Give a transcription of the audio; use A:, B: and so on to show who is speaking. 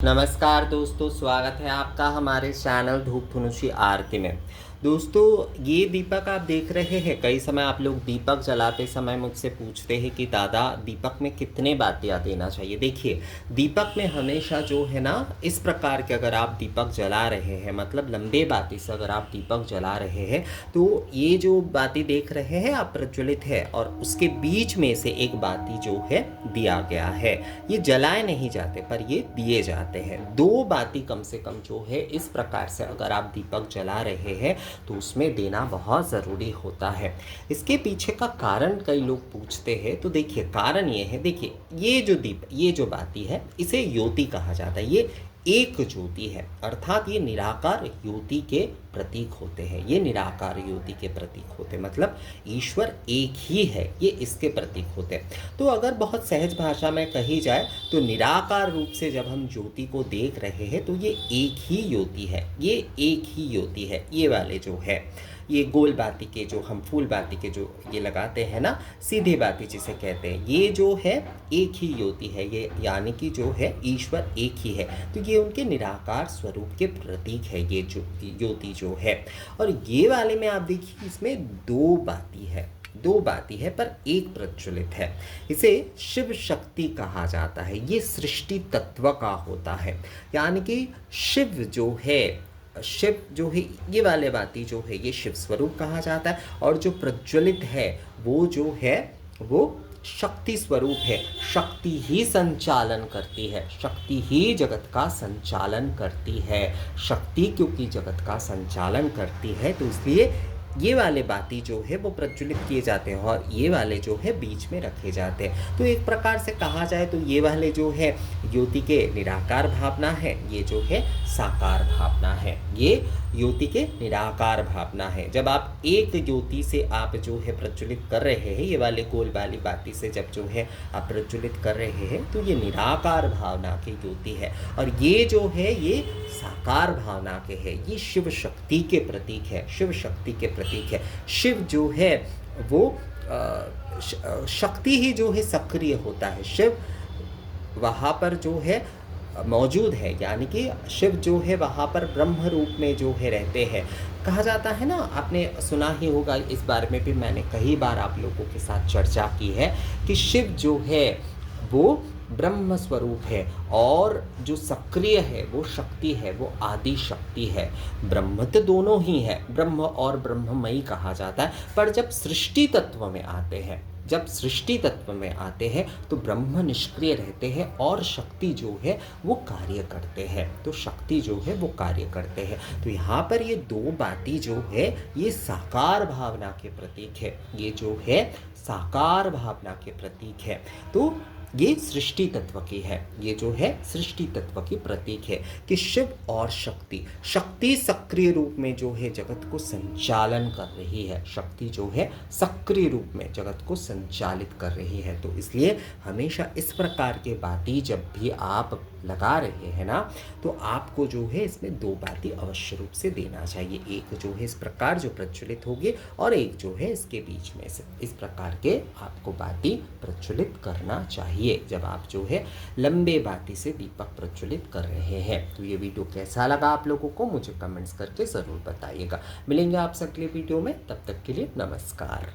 A: नमस्कार दोस्तों, स्वागत है आपका हमारे चैनल धूप धनुषी आरती में। दोस्तों, ये दीपक आप देख रहे हैं। कई समय आप लोग दीपक जलाते समय मुझसे पूछते हैं कि दादा दीपक में कितने बातियाँ देना चाहिए। देखिए, दीपक में हमेशा जो है ना, इस प्रकार के अगर आप दीपक जला रहे हैं, मतलब लंबे बाती से अगर आप दीपक जला रहे हैं, तो ये जो बाती देख रहे हैं आप प्रज्वलित है और उसके बीच में से एक बाती जो है दिया गया है। ये जलाए नहीं जाते पर ये दिए जाते हैं। दो बाती कम से कम जो है इस प्रकार से अगर आप दीपक जला रहे हैं तो उसमें देना बहुत ज़रूरी होता है। इसके पीछे का कारण कई लोग पूछते हैं, तो देखिए कारण ये है। देखिए, ये जो बाती है इसे ज्योति कहा जाता है। ये एक ज्योति है, अर्थात ये निराकार ज्योति के प्रतीक होते हैं। ये निराकार ज्योति के प्रतीक होते हैं, मतलब ईश्वर एक ही है, ये इसके प्रतीक होते हैं। तो अगर बहुत सहज भाषा में कही जाए तो निराकार रूप से जब हम ज्योति को देख रहे हैं तो ये एक ही ज्योति है, ये एक ही ज्योति है। ये वाले जो है, ये गोल बाती के जो हम फूल बाती के जो ये लगाते हैं ना, सीधे बाती जिसे कहते हैं, ये जो है एक ही ज्योति है। ये यानी कि जो है ईश्वर एक ही है, तो ये उनके निराकार स्वरूप के प्रतीक है ये जो ज्योति जो है। और ये वाले में आप देखिए, इसमें दो बाती है पर एक प्रज्वलित है। इसे शिव शक्ति कहा जाता है। ये सृष्टि तत्व का होता है, यानी कि शिव जो है, ये वाले बाती जो है ये शिव स्वरूप कहा जाता है। और जो प्रज्वलित है वो जो है वो शक्ति स्वरूप है। शक्ति ही संचालन करती है, शक्ति ही जगत का संचालन करती है। शक्ति क्योंकि जगत का संचालन करती है तो इसलिए ये वाले बाती जो है वो प्रज्वलित किए जाते हैं और ये वाले जो है बीच में रखे जाते हैं। तो एक प्रकार से कहा जाए तो ये वाले जो है ज्योति के निराकार भावना है, ये जो है साकार भावना है। ये ज्योति के निराकार भावना है। जब आप एक ज्योति से आप जो है प्रज्वलित कर रहे हैं, ये वाले गोल वाली बाती से जब जो है आप प्रज्वलित कर रहे हैं तो ये निराकार भावना की ज्योति है। और ये जो है ये साकार भावना के है। ये शिव शक्ति के प्रतीक है, शिव शक्ति के प्रतीक है। शिव जो है वो शक्ति ही जो है सक्रिय होता है। शिव वहाँ पर जो है मौजूद है, यानी कि शिव जो है वहाँ पर ब्रह्म रूप में जो है रहते हैं। कहा जाता है ना, आपने सुना ही होगा, इस बारे में भी मैंने कई बार आप लोगों के साथ चर्चा की है कि शिव जो है वो ब्रह्म स्वरूप है और जो सक्रिय है वो शक्ति है, वो आदि शक्ति है। ब्रह्म तो दोनों ही है, ब्रह्म और ब्रह्ममयी कहा जाता है। पर जब सृष्टि तत्व में आते हैं तो ब्रह्म निष्क्रिय रहते हैं और शक्ति जो है वो कार्य करते हैं। तो शक्ति जो है वो कार्य करते हैं। तो यहाँ पर ये दो बाती जो है ये साकार भावना के प्रतीक है। ये जो है साकार भावना के प्रतीक है। तो ये सृष्टि तत्व की है, ये जो है सृष्टि तत्व की प्रतीक है कि शिव और शक्ति सक्रिय रूप में जो है जगत को संचालन कर रही है। शक्ति जो है सक्रिय रूप में जगत को संचालित कर रही है। तो इसलिए हमेशा इस प्रकार के बाती जब भी आप लगा रहे हैं ना, तो आपको जो है इसमें दो बाती अवश्य रूप से देना चाहिए। एक जो है इस प्रकार जो प्रज्वलित होगी और एक जो है इसके बीच में से, इस प्रकार के आपको बाती प्रज्वलित करना चाहिए जब आप जो है लंबे बाती से दीपक प्रज्वलित कर रहे हैं। तो ये वीडियो कैसा लगा आप लोगों को मुझे कमेंट्स करके ज़रूर बताइएगा। मिलेंगे आपसे अगले वीडियो में, तब तक के लिए नमस्कार।